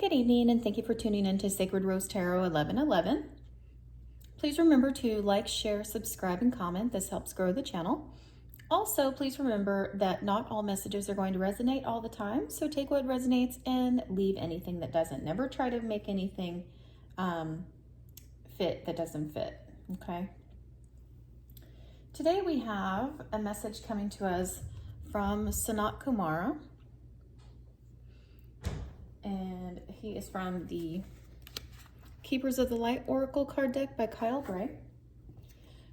Good evening, and thank you for tuning in to Sacred Rose Tarot 1111. Please remember to like, share, subscribe, and comment. This helps grow the channel. Also, please remember that not all messages are going to resonate all the time, so take what resonates and leave anything that doesn't. Never try to make anything fit that doesn't fit, okay? Today we have a message coming to us from Sanat Kumara, and he is from the Keepers of the Light Oracle card deck by Kyle Gray.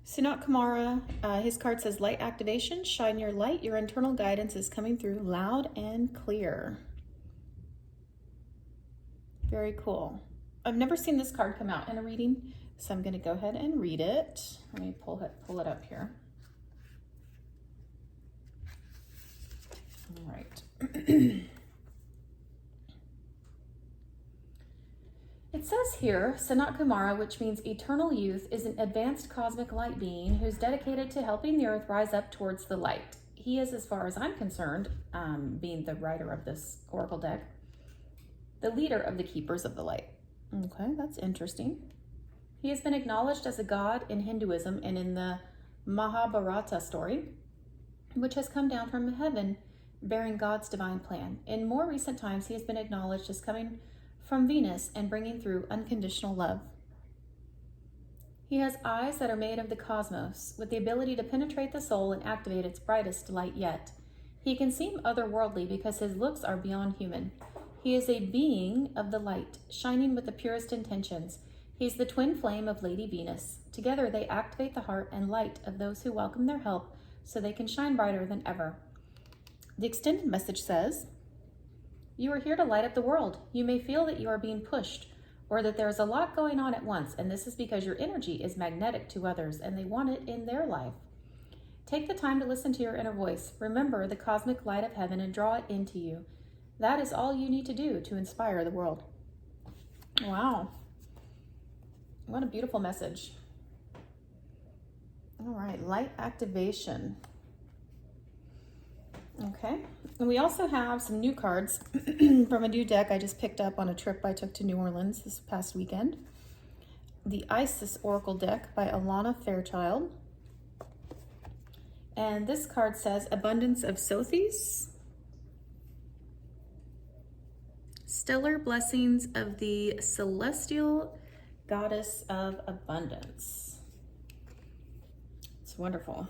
Sanat Kumara, his card says, light activation, shine your light. Your internal guidance is coming through loud and clear. Very cool. I've never seen this card come out in a reading, so I'm going to go ahead and read it. Let me pull it up here. All right. It says here, Sanat Kumara, which means eternal youth, is an advanced cosmic light being who's dedicated to helping the earth rise up towards the light. He is, as far as I'm concerned, being the writer of this oracle deck, the leader of the Keepers of the Light. Okay, that's interesting. He has been acknowledged as a god in Hinduism and in the Mahabharata story, which has come down from heaven bearing God's divine plan. In more recent times, he has been acknowledged as coming from Venus and bringing through unconditional love. He has eyes that are made of the cosmos, with the ability to penetrate the soul and activate its brightest light yet. He can seem otherworldly because his looks are beyond human. He is a being of the light, shining with the purest intentions. He's the twin flame of Lady Venus. Together they activate the heart and light of those who welcome their help so they can shine brighter than ever. The extended message says, you are here to light up the world. You may feel that you are being pushed or that there is a lot going on at once, and this is because your energy is magnetic to others and they want it in their life. Take the time to listen to your inner voice. Remember the cosmic light of heaven and draw it into you. That is all you need to do to inspire the world. Wow. What a beautiful message. All right, light activation. Okay, and we also have some new cards from a new deck I just picked up on a trip I took to New Orleans this past weekend. The Isis Oracle deck by Alana Fairchild. And this card says, Abundance of Sothis. Stellar Blessings of the Celestial Goddess of Abundance. It's wonderful.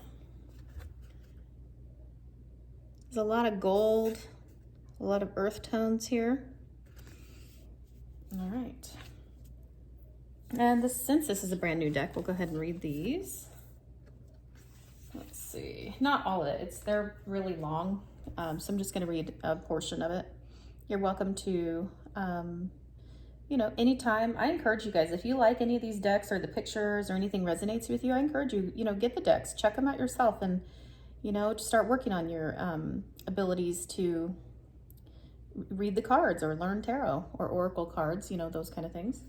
There's a lot of gold, a lot of earth tones here. All right. And since this is a brand new deck, we'll go ahead and read these. Let's see. Not all of it. They're really long, so I'm just going to read a portion of it. You're welcome to, anytime. I encourage you guys, if you like any of these decks or the pictures or anything resonates with you, I encourage you, get the decks, check them out yourself, and just start working on your abilities to read the cards or learn tarot or oracle cards, those kind of things.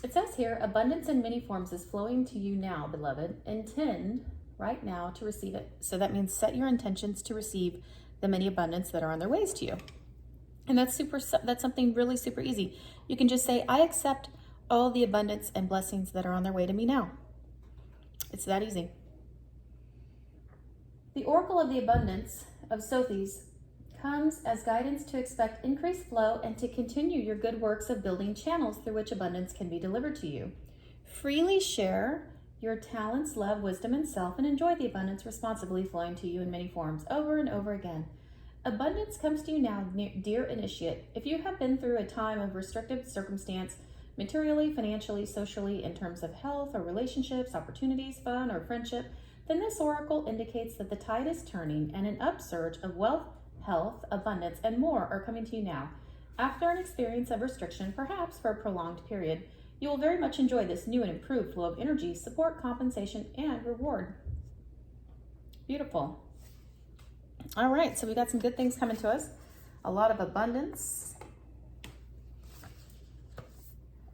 It says here, abundance in many forms is flowing to you now, beloved. Intend right now to receive it. So that means set your intentions to receive the many abundance that are on their ways to you. And that's something really super easy. You can just say, I accept all the abundance and blessings that are on their way to me now. It's that easy. The Oracle of the Abundance of Sothis comes as guidance to expect increased flow and to continue your good works of building channels through which abundance can be delivered to you. Freely share your talents, love, wisdom, and self, and enjoy the abundance responsibly flowing to you in many forms over and over again. Abundance comes to you now, dear initiate. If you have been through a time of restrictive circumstance, materially, financially, socially, in terms of health or relationships, opportunities, fun, or friendship, then this oracle indicates that the tide is turning and an upsurge of wealth, health, abundance, and more are coming to you now. After an experience of restriction, perhaps for a prolonged period, you will very much enjoy this new and improved flow of energy, support, compensation, and reward. Beautiful. All right, so we got some good things coming to us. A lot of abundance.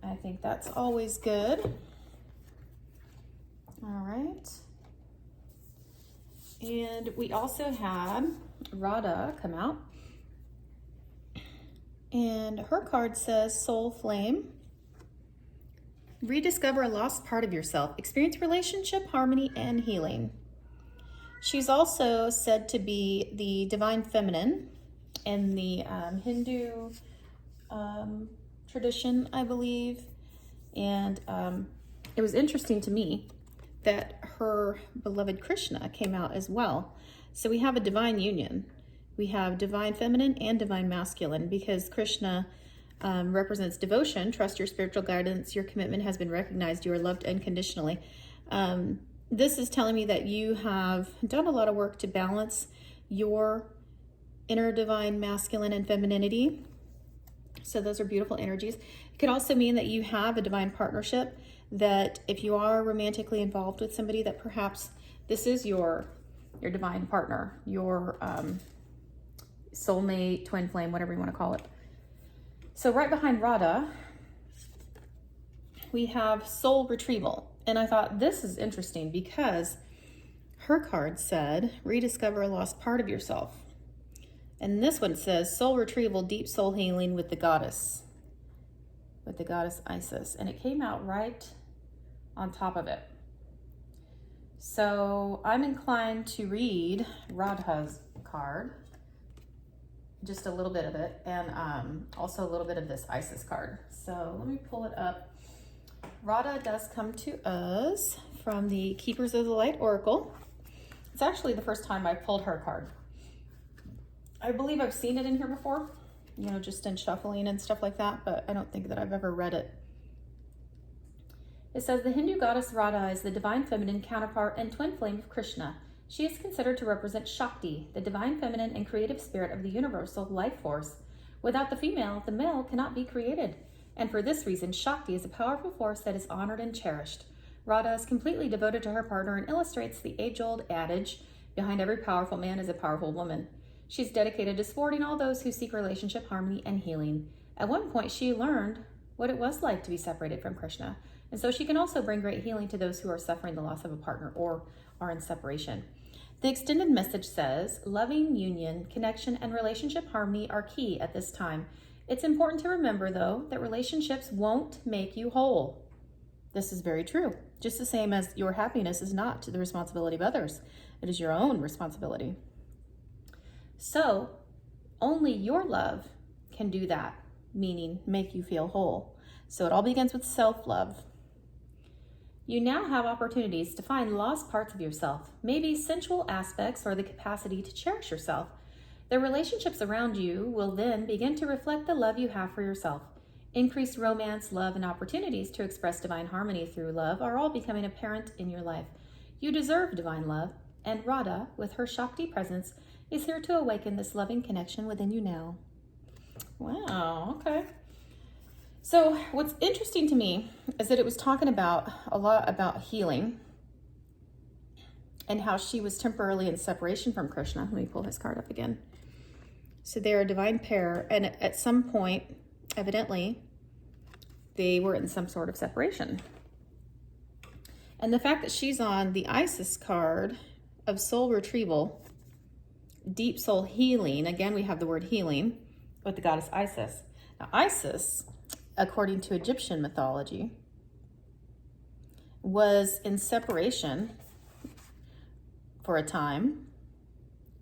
I think that's always good. All right. And we also had Radha come out. And her card says Soul Flame. Rediscover a lost part of yourself. Experience relationship, harmony, and healing. She's also said to be the divine feminine in the Hindu tradition, I believe. And it was interesting to me that her beloved Krishna came out as well. So we have a divine union. We have divine feminine and divine masculine, because Krishna represents devotion. Trust your spiritual guidance. Your commitment has been recognized. You are loved unconditionally. This is telling me that you have done a lot of work to balance your inner divine masculine and femininity. So those are beautiful energies. It could also mean that you have a divine partnership, that if you are romantically involved with somebody, that perhaps this is your divine partner, your soulmate, twin flame, whatever you want to call it. So right behind Radha, we have soul retrieval. And I thought this is interesting because her card said, rediscover a lost part of yourself. And this one says soul retrieval, deep soul healing with the goddess Isis. And it came out right on top of it. So I'm inclined to read Radha's card, just a little bit of it, and also a little bit of this Isis card. So let me pull it up. Radha does come to us from the Keepers of the Light Oracle. It's actually the first time I've pulled her card. I believe I've seen it in here before, you know, just in shuffling and stuff like that, but I don't think that I've ever read it. It says the Hindu goddess Radha is the divine feminine counterpart and twin flame of Krishna. She is considered to represent Shakti, the divine feminine and creative spirit of the universal life force. Without the female, the male cannot be created. And for this reason, Shakti is a powerful force that is honored and cherished. Radha is completely devoted to her partner and illustrates the age-old adage, behind every powerful man is a powerful woman. She's dedicated to supporting all those who seek relationship, harmony, and healing. At one point, she learned what it was like to be separated from Krishna, and so she can also bring great healing to those who are suffering the loss of a partner or are in separation. The extended message says, loving union, connection, and relationship harmony are key at this time. It's important to remember, though, that relationships won't make you whole. This is very true. Just the same as your happiness is not the responsibility of others. It is your own responsibility. So, only your love can do that, meaning make you feel whole. So it all begins with self-love. You now have opportunities to find lost parts of yourself, maybe sensual aspects or the capacity to cherish yourself. The relationships around you will then begin to reflect the love you have for yourself. Increased romance, love, and opportunities to express divine harmony through love are all becoming apparent in your life. You deserve divine love, and Radha, with her Shakti presence, is here to awaken this loving connection within you now. Wow, okay. So what's interesting to me is that it was talking about a lot about healing and how she was temporarily in separation from Krishna. Let me pull his card up again. So they're a divine pair, and at some point, evidently, they were in some sort of separation. And the fact that she's on the Isis card of soul retrieval, deep soul healing, again, we have the word healing with the goddess Isis. Now, Isis, according to Egyptian mythology, was in separation for a time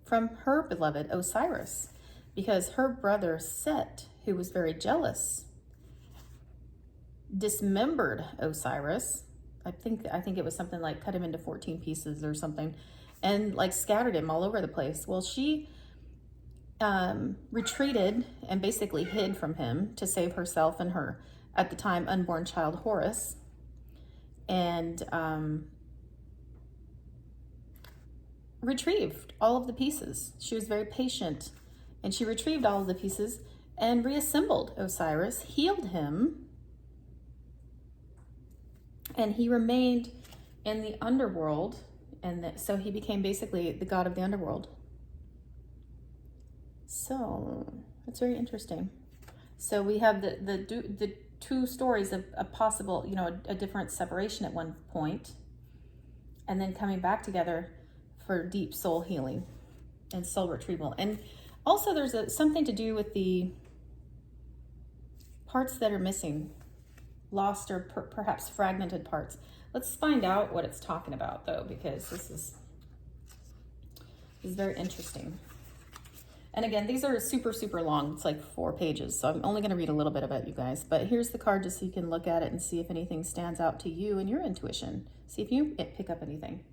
from her beloved Osiris, because her brother Set, who was very jealous, dismembered Osiris. I think it was something like cut him into 14 pieces or something, and like scattered him all over the place. Well, she retreated and basically hid from him to save herself and her, at the time, unborn child Horus, and retrieved all of the pieces. She was very patient, and she retrieved all of the pieces and reassembled Osiris, healed him, and he remained in the underworld, and so he became basically the god of the underworld. So that's very interesting. So we have the two stories of a possible, a different separation at one point, and then coming back together for deep soul healing and soul retrieval. And also there's something to do with the parts that are missing, lost or perhaps fragmented parts. Let's find out what it's talking about though, because this is very interesting. And again, these are super, super long. It's like 4 pages. So I'm only going to read a little bit of it, you guys. But here's the card just so you can look at it and see if anything stands out to you and your intuition. See if you pick up anything.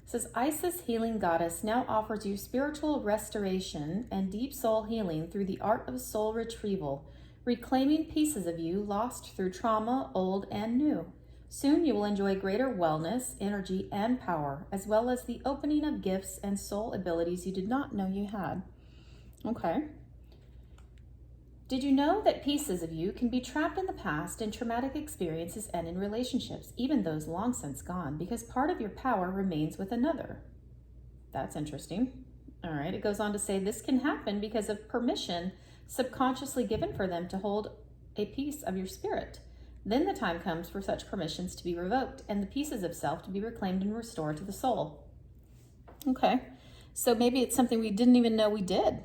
It says, Isis, healing goddess, now offers you spiritual restoration and deep soul healing through the art of soul retrieval, reclaiming pieces of you lost through trauma, old and new. Soon you will enjoy greater wellness, energy, and power, as well as the opening of gifts and soul abilities you did not know you had. Okay. Did you know that pieces of you can be trapped in the past in traumatic experiences and in relationships, even those long since gone, because part of your power remains with another? That's interesting. All right. It goes on to say this can happen because of permission subconsciously given for them to hold a piece of your spirit. Then the time comes for such permissions to be revoked and the pieces of self to be reclaimed and restored to the soul. Okay. So maybe it's something we didn't even know we did.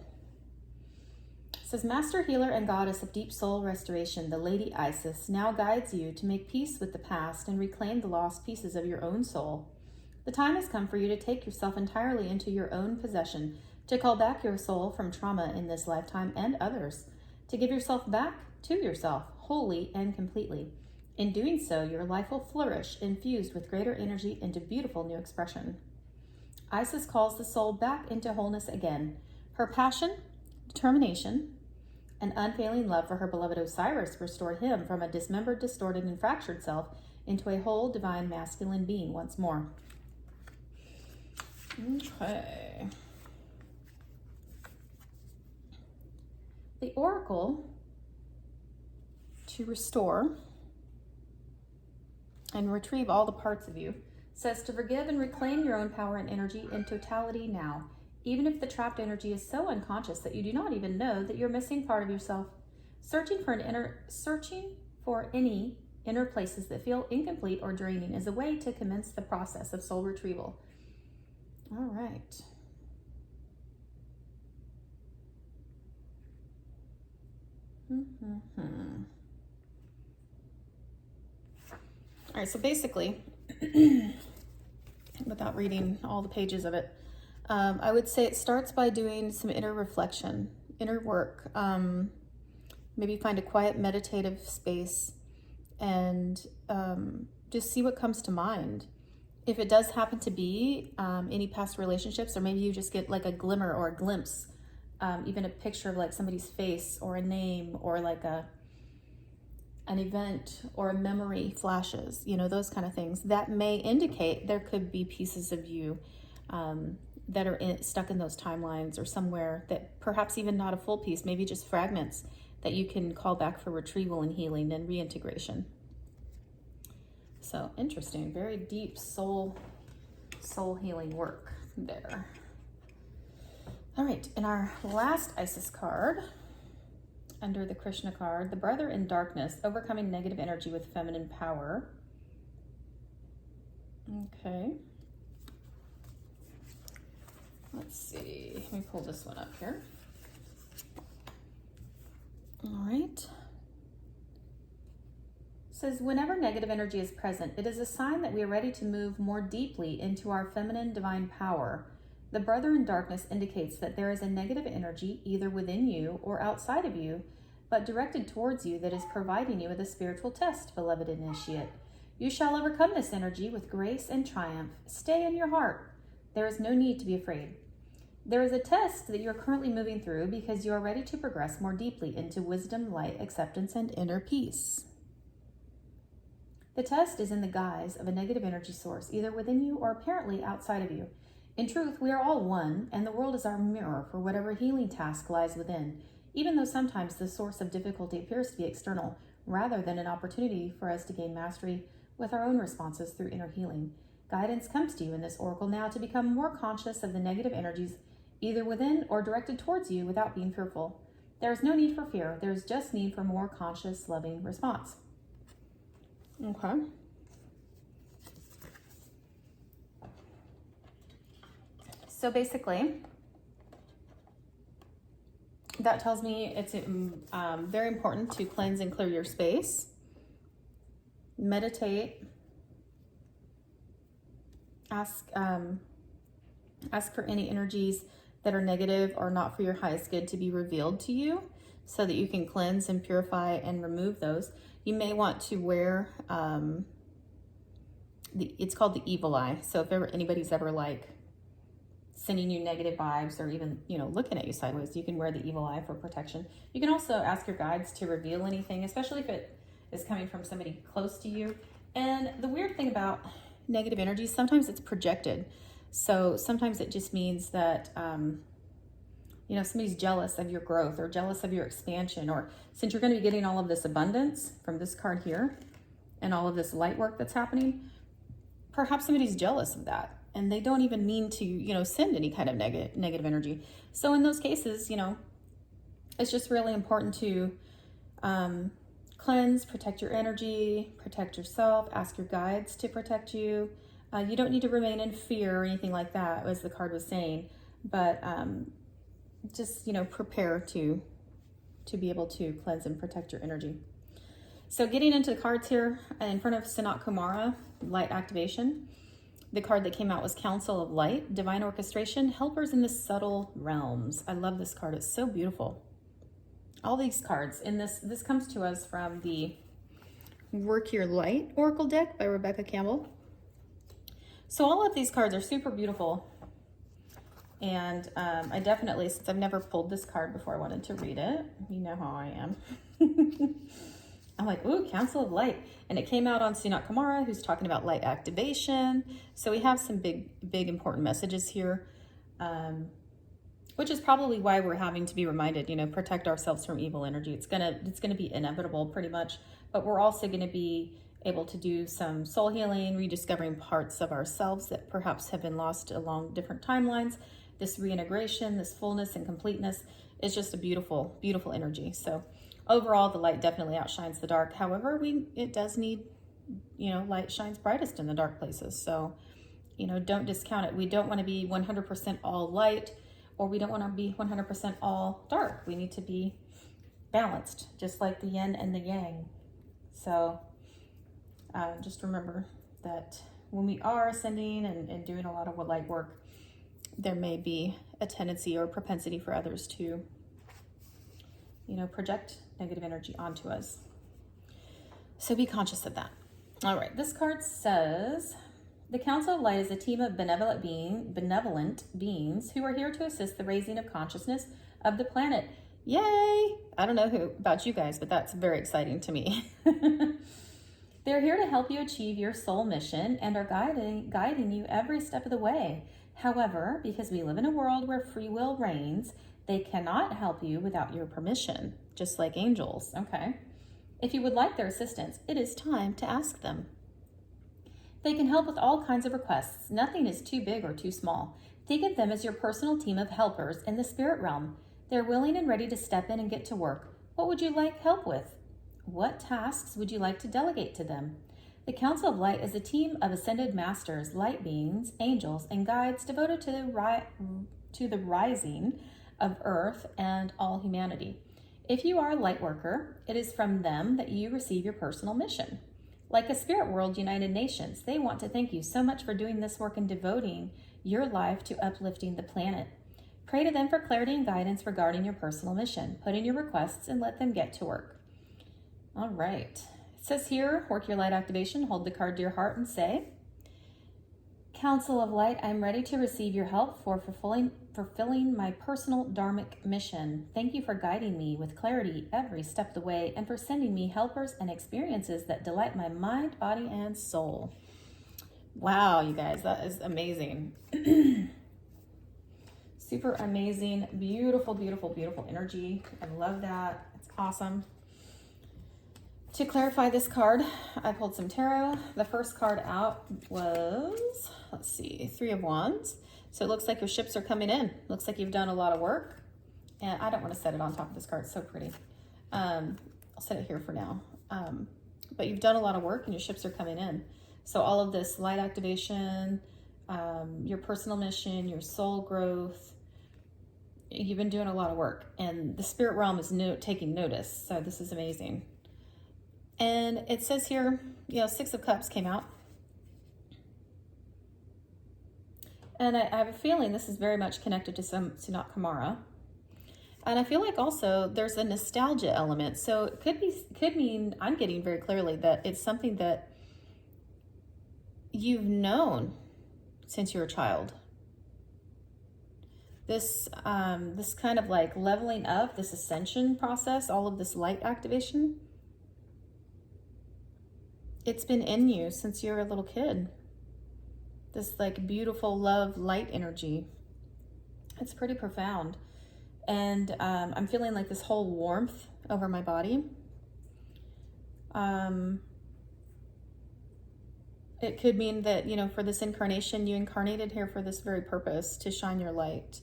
It says, Master Healer and Goddess of Deep Soul Restoration, the Lady Isis, now guides you to make peace with the past and reclaim the lost pieces of your own soul. The time has come for you to take yourself entirely into your own possession, to call back your soul from trauma in this lifetime and others, to give yourself back to yourself, wholly and completely. In doing so, your life will flourish, infused with greater energy into beautiful new expression. Isis calls the soul back into wholeness again. Her passion, determination, and unfailing love for her beloved Osiris restored him from a dismembered, distorted, and fractured self into a whole divine masculine being once more. Okay. The oracle to restore and retrieve all the parts of you says to forgive and reclaim your own power and energy in totality now, even if the trapped energy is so unconscious that you do not even know that you're missing part of yourself. Searching for any inner places that feel incomplete or draining is a way to commence the process of soul retrieval. All right. All right, so basically, without reading all the pages of it, I would say it starts by doing some inner reflection, inner work. Maybe find a quiet meditative space and just see what comes to mind. If it does happen to be any past relationships, or maybe you just get like a glimmer or a glimpse, even a picture of like somebody's face or a name or like an event or a memory flashes, those kind of things, that may indicate there could be pieces of you that are stuck in those timelines or somewhere, that perhaps even not a full piece, maybe just fragments that you can call back for retrieval and healing and reintegration. So interesting, very deep soul healing work there. All right, and our last Isis card, under the Krishna card, the Brother in Darkness, overcoming negative energy with feminine power. Okay. Let's see, let me pull this one up here. All right. It says, whenever negative energy is present, it is a sign that we are ready to move more deeply into our feminine divine power. The Brother in Darkness indicates that there is a negative energy either within you or outside of you, but directed towards you, that is providing you with a spiritual test, beloved initiate. You shall overcome this energy with grace and triumph. Stay in your heart. There is no need to be afraid. There is a test that you are currently moving through because you are ready to progress more deeply into wisdom, light, acceptance, and inner peace. The test is in the guise of a negative energy source, either within you or apparently outside of you. In truth, we are all one, and the world is our mirror for whatever healing task lies within, even though sometimes the source of difficulty appears to be external, rather than an opportunity for us to gain mastery with our own responses through inner healing. Guidance comes to you in this oracle now to become more conscious of the negative energies either within or directed towards you without being fearful. There is no need for fear. There is just need for more conscious, loving response. Okay. So basically, That tells me it's very important to cleanse and clear your space, meditate, ask for any energies that are negative or not for your highest good to be revealed to you so that you can cleanse and purify and remove those. You may want to wear, it's called the evil eye. So if anybody's ever like sending you negative vibes or even, looking at you sideways, you can wear the evil eye for protection. You can also ask your guides to reveal anything, especially if it is coming from somebody close to you. And the weird thing about negative energy, sometimes it's projected. So sometimes it just means that, somebody's jealous of your growth or jealous of your expansion, or since you're going to be getting all of this abundance from this card here and all of this light work that's happening, perhaps somebody's jealous of that and they don't even mean to, send any kind of negative energy. So in those cases, it's just really important to cleanse, protect your energy, protect yourself, ask your guides to protect you. You don't need to remain in fear or anything like that, as the card was saying, but just, prepare to be able to cleanse and protect your energy. So getting into the cards here, in front of Sanat Kumara, Light Activation, the card that came out was Council of Light, Divine Orchestration, Helpers in the Subtle Realms. I love this card. It's so beautiful. All these cards in this comes to us from the Work Your Light Oracle deck by Rebecca Campbell. So all of these cards are super beautiful. And I definitely, since I've never pulled this card before, I wanted to read it. You know how I am. I'm like, ooh, Council of Light. And it came out on Sanat Kumara, who's talking about light activation. So we have some big important messages here, which is probably why we're having to be reminded, protect ourselves from evil energy. It's gonna be inevitable pretty much, but we're also gonna be able to do some soul healing, rediscovering parts of ourselves that perhaps have been lost along different timelines. This reintegration, this fullness and completeness is just a beautiful, beautiful energy. So overall, the light definitely outshines the dark. However, it does need, light shines brightest in the dark places. So, don't discount it. We don't want to be 100% all light, or we don't want to be 100% all dark. We need to be balanced, just like the yin and the yang. So just remember that when we are ascending and doing a lot of light work, there may be a tendency or propensity for others to, project negative energy onto us. So be conscious of that. All right, this card says, the Council of Light is a team of benevolent beings who are here to assist the raising of consciousness of the planet. Yay! I don't know about you guys, but that's very exciting to me. They're here to help you achieve your soul mission and are guiding you every step of the way. However, because we live in a world where free will reigns, they cannot help you without your permission, just like angels, okay? If you would like their assistance, it is time to ask them. They can help with all kinds of requests. Nothing is too big or too small. Think of them as your personal team of helpers in the spirit realm. They're willing and ready to step in and get to work. What would you like help with? What tasks would you like to delegate to them? The Council of Light is a team of ascended masters, light beings, angels, and guides devoted to the rising of Earth and all humanity. If you are a light worker, it is from them that you receive your personal mission. Like a Spirit World United Nations, they want to thank you so much for doing this work and devoting your life to uplifting the planet. Pray to them for clarity and guidance regarding your personal mission. Put in your requests and let them get to work. All right. It says here, work your light activation. Hold the card to your heart and say, Council of Light, I'm ready to receive your help for fulfilling my personal dharmic mission. Thank you for guiding me with clarity every step of the way and for sending me helpers and experiences that delight my mind, body, and soul. Wow, you guys, that is amazing. Super amazing, beautiful, beautiful, beautiful energy. I love that. It's awesome. To clarify this card, I pulled some tarot. The first card out was, let's see, 3 of Wands. So it looks like your ships are coming in. Looks like you've done a lot of work. And I don't want to set it on top of this card. It's so pretty. I'll set it here for now. But you've done a lot of work and your ships are coming in. So all of this light activation, your personal mission, your soul growth, you've been doing a lot of work, and the spirit realm is taking notice. So this is amazing. And it says here, you know, 6 of Cups came out. And I have a feeling this is very much connected to some Sanat Kumara. And I feel like also there's a nostalgia element. So it could mean, I'm getting very clearly that it's something that you've known since you were a child. This kind of like leveling up, this ascension process, all of this light activation, it's been in you since you were a little kid. This like beautiful love, light energy. It's pretty profound. And I'm feeling like this whole warmth over my body. It could mean that, you know, for this incarnation, you incarnated here for this very purpose, to shine your light.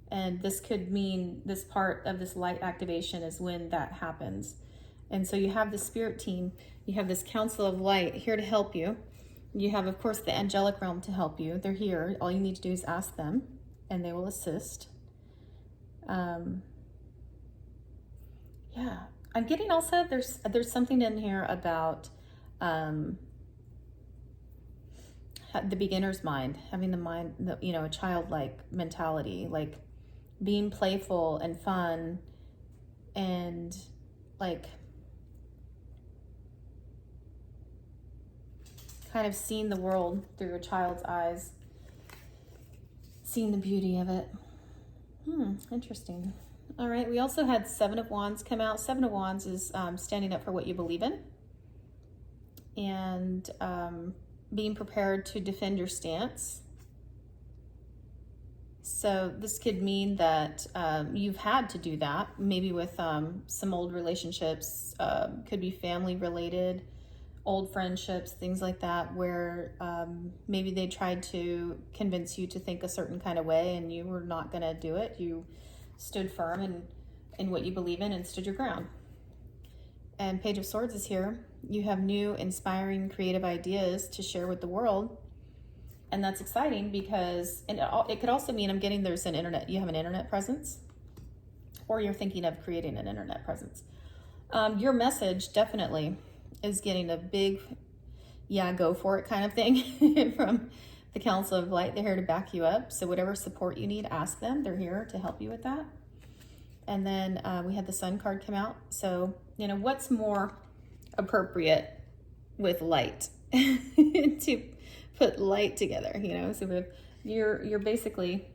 And this could mean this part of this light activation is when that happens. And so you have the spirit team, you have this council of light here to help you. You have, of course, the angelic realm to help you. They're here. All you need to do is ask them, and they will assist. Yeah, I'm getting also, there's something in here about the beginner's mind, having the mind, you know, a childlike mentality, like being playful and fun, and like kind of seeing the world through a child's eyes, seeing the beauty of it. Interesting. All right, we also had 7 of Wands come out. 7 of Wands is standing up for what you believe in, and being prepared to defend your stance. So this could mean that you've had to do that, maybe with some old relationships, could be family related, old friendships, things like that, where maybe they tried to convince you to think a certain kind of way and you were not going to do it. You stood firm in what you believe in and stood your ground. And Page of Swords is here. You have new, inspiring, creative ideas to share with the world. And that's exciting because, and it could also mean, I'm getting there's an internet, you have an internet presence, or you're thinking of creating an internet presence. Your message definitely is getting a big, yeah, go for it kind of thing from the Council of Light. They're here to back you up. So whatever support you need, ask them. They're here to help you with that. And then we had the Sun card come out. So, you know, what's more appropriate with light to put light together, you know? So you're basically,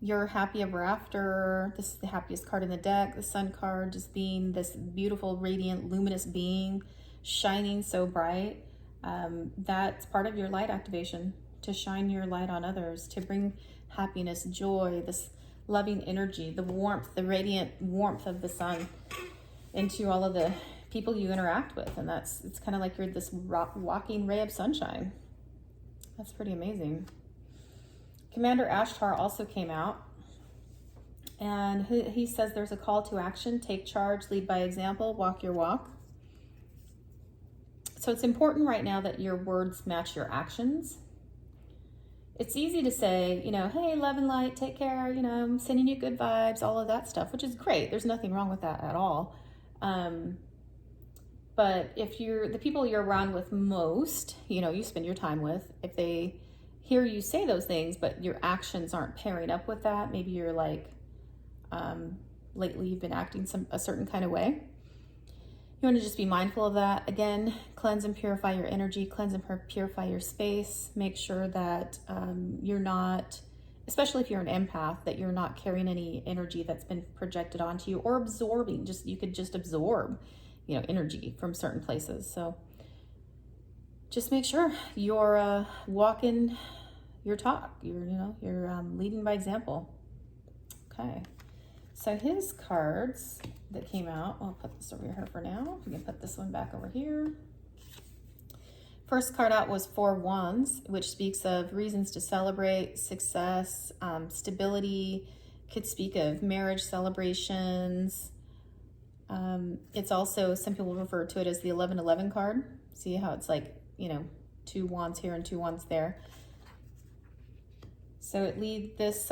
you're happy ever after. This is the happiest card in the deck. The Sun card just being this beautiful, radiant, luminous being, shining so bright. That's part of your light activation, to shine your light on others, to bring happiness, joy, this loving energy, the warmth, the radiant warmth of the sun into all of the people you interact with. And it's kind of like you're this walking ray of sunshine. That's pretty amazing. Commander Ashtar also came out, and he says there's a call to action: take charge, lead by example, walk your walk. So it's important right now that your words match your actions. It's easy to say, you know, hey, love and light, take care, you know, I'm sending you good vibes, all of that stuff, which is great. There's nothing wrong with that at all. But if the people you're around with most, you know, you spend your time with, if they hear you say those things, but your actions aren't pairing up with that, maybe you're like, lately you've been acting a certain kind of way. You want to just be mindful of that. Again, cleanse and purify your energy, cleanse and purify your space. Make sure that you're not, especially if you're an empath, that you're not carrying any energy that's been projected onto you, or absorbing. You could just absorb, you know, energy from certain places. So just make sure you're walking your talk. You're leading by example. Okay. So his cards that came out, I'll put this over here for now. We can put this one back over here. First card out was 4 Wands, which speaks of reasons to celebrate, success, stability. Could speak of marriage celebrations. It's also, some people refer to it as the 11-11 card. See how it's like, you know, 2 wands here and 2 wands there. So this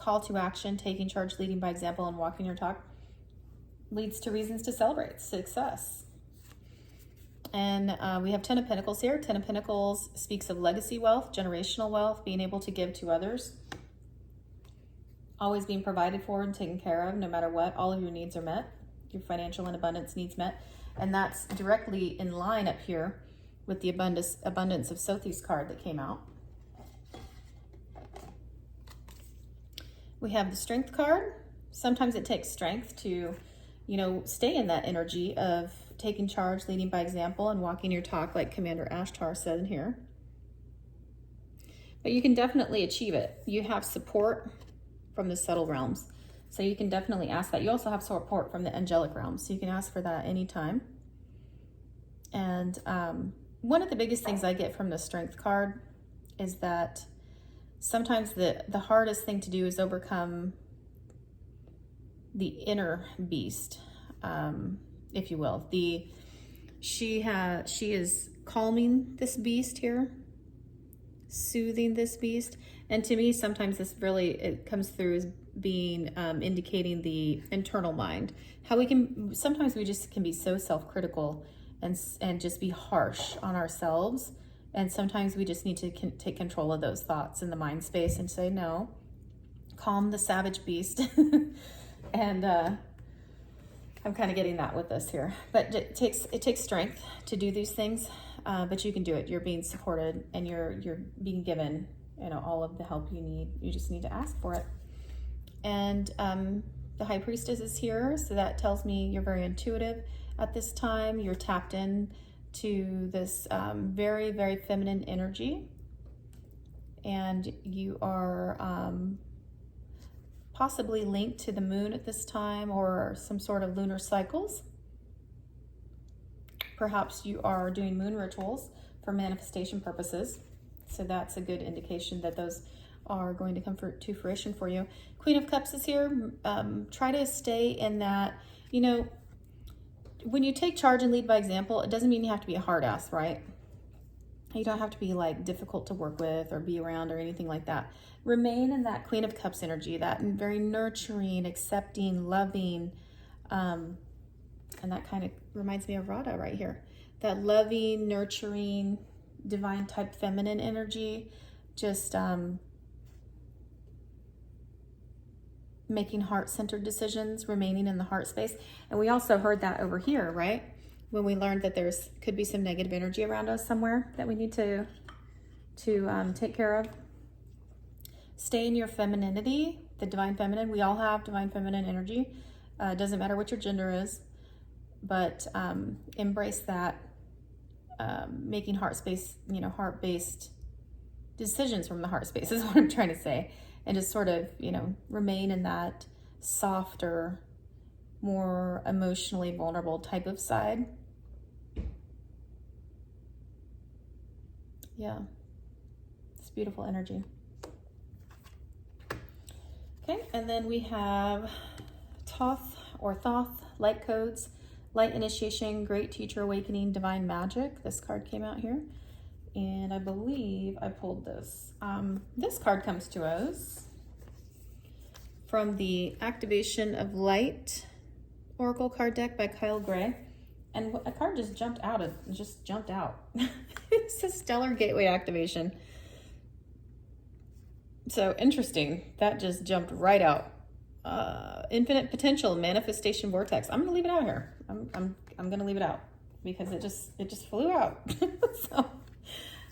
call to action, taking charge, leading by example, and walking your talk leads to reasons to celebrate success. And we have 10 of Pentacles here. 10 of Pentacles speaks of legacy wealth, generational wealth, being able to give to others, always being provided for and taken care of no matter what. All of your needs are met, your financial and abundance needs met. And that's directly in line up here with the abundance of Sothi's card that came out. We have the Strength card. Sometimes it takes strength to, stay in that energy of taking charge, leading by example, and walking your talk, like Commander Ashtar said in here. But you can definitely achieve it. You have support from the subtle realms, so you can definitely ask that. You also have support from the angelic realms, so you can ask for that anytime. And one of the biggest things I get from the Strength card is that sometimes the hardest thing to do is overcome the inner beast, if you will. She is calming this beast here, soothing this beast. And to me, sometimes this really, it comes through as being indicating the internal mind. How sometimes we just can be so self-critical and just be harsh on ourselves. And sometimes we just need to take control of those thoughts in the mind space and say, no, calm the savage beast. And I'm kind of getting that with this here. But it takes strength to do these things, but you can do it. You're being supported and you're being given, all of the help you need. You just need to ask for it. And the High Priestess is here, so that tells me you're very intuitive at this time. You're tapped in to this very, very feminine energy, and you are possibly linked to the moon at this time or some sort of lunar cycles. Perhaps you are doing moon rituals for manifestation purposes, so that's a good indication that those are going to come to fruition for you. Queen of Cups is here. Try to stay in that, when you take charge and lead by example, it doesn't mean you have to be a hard ass, right? You don't have to be like difficult to work with or be around or anything like that. Remain in that Queen of Cups energy, that very nurturing, accepting, loving, and that kind of reminds me of Radha right here. That loving, nurturing, divine type feminine energy, just making heart-centered decisions, remaining in the heart space. And we also heard that over here, right? When we learned that could be some negative energy around us somewhere that we need to take care of. Stay in your femininity, the divine feminine. We all have divine feminine energy. It doesn't matter what your gender is, but embrace that, making heart space, heart-based decisions from the heart space is what I'm trying to say. And just sort of, remain in that softer, more emotionally vulnerable type of side. Yeah, it's beautiful energy. Okay, and then we have Thoth, light codes, light initiation, great teacher awakening, divine magic. This card came out here. And I believe I pulled this. This card comes to us from the Activation of Light Oracle card deck by Kyle Gray. And a card just jumped out. It says Stellar Gateway Activation. So interesting. That just jumped right out. Infinite Potential Manifestation Vortex. I'm gonna leave it out here. I'm gonna leave it out because it just flew out. So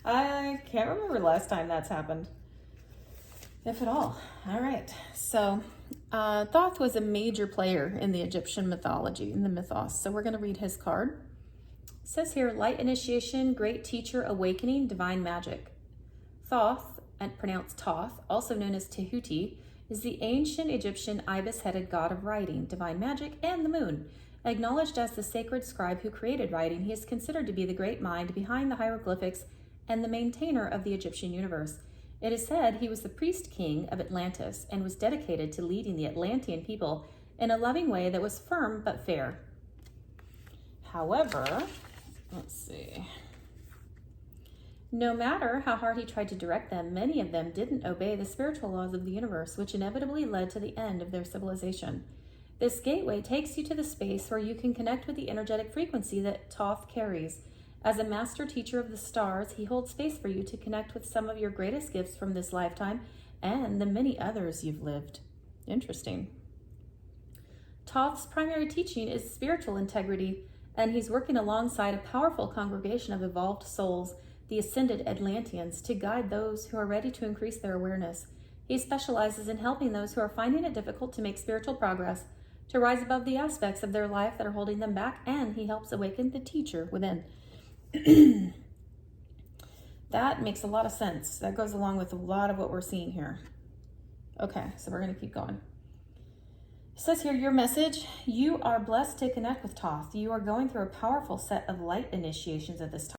I can't remember the last time that's happened, if at all. All right, so Thoth was a major player in the Egyptian mythology, in the mythos. So we're going to read his card. It says here, light initiation, great teacher awakening, divine magic. Thoth, and pronounced Thoth, also known as Tehuti, is the ancient Egyptian ibis-headed god of writing, divine magic, and the moon. Acknowledged as the sacred scribe who created writing, he is considered to be the great mind behind the hieroglyphics and the maintainer of the Egyptian universe. It is said he was the priest king of Atlantis and was dedicated to leading the Atlantean people in a loving way that was firm but fair. However, let's see. No matter how hard he tried to direct them, many of them didn't obey the spiritual laws of the universe, which inevitably led to the end of their civilization. This gateway takes you to the space where you can connect with the energetic frequency that Thoth carries. As a master teacher of the stars, he holds space for you to connect with some of your greatest gifts from this lifetime and the many others you've lived. Interesting. Thoth's primary teaching is spiritual integrity, and he's working alongside a powerful congregation of evolved souls, the ascended Atlanteans, to guide those who are ready to increase their awareness. He specializes in helping those who are finding it difficult to make spiritual progress, to rise above the aspects of their life that are holding them back, and he helps awaken the teacher within. That makes a lot of sense. That goes along with a lot of what we're seeing here. Okay, so we're going to keep going. It says here, your message: you are blessed to connect with Thoth. You are going through a powerful set of light initiations at this time.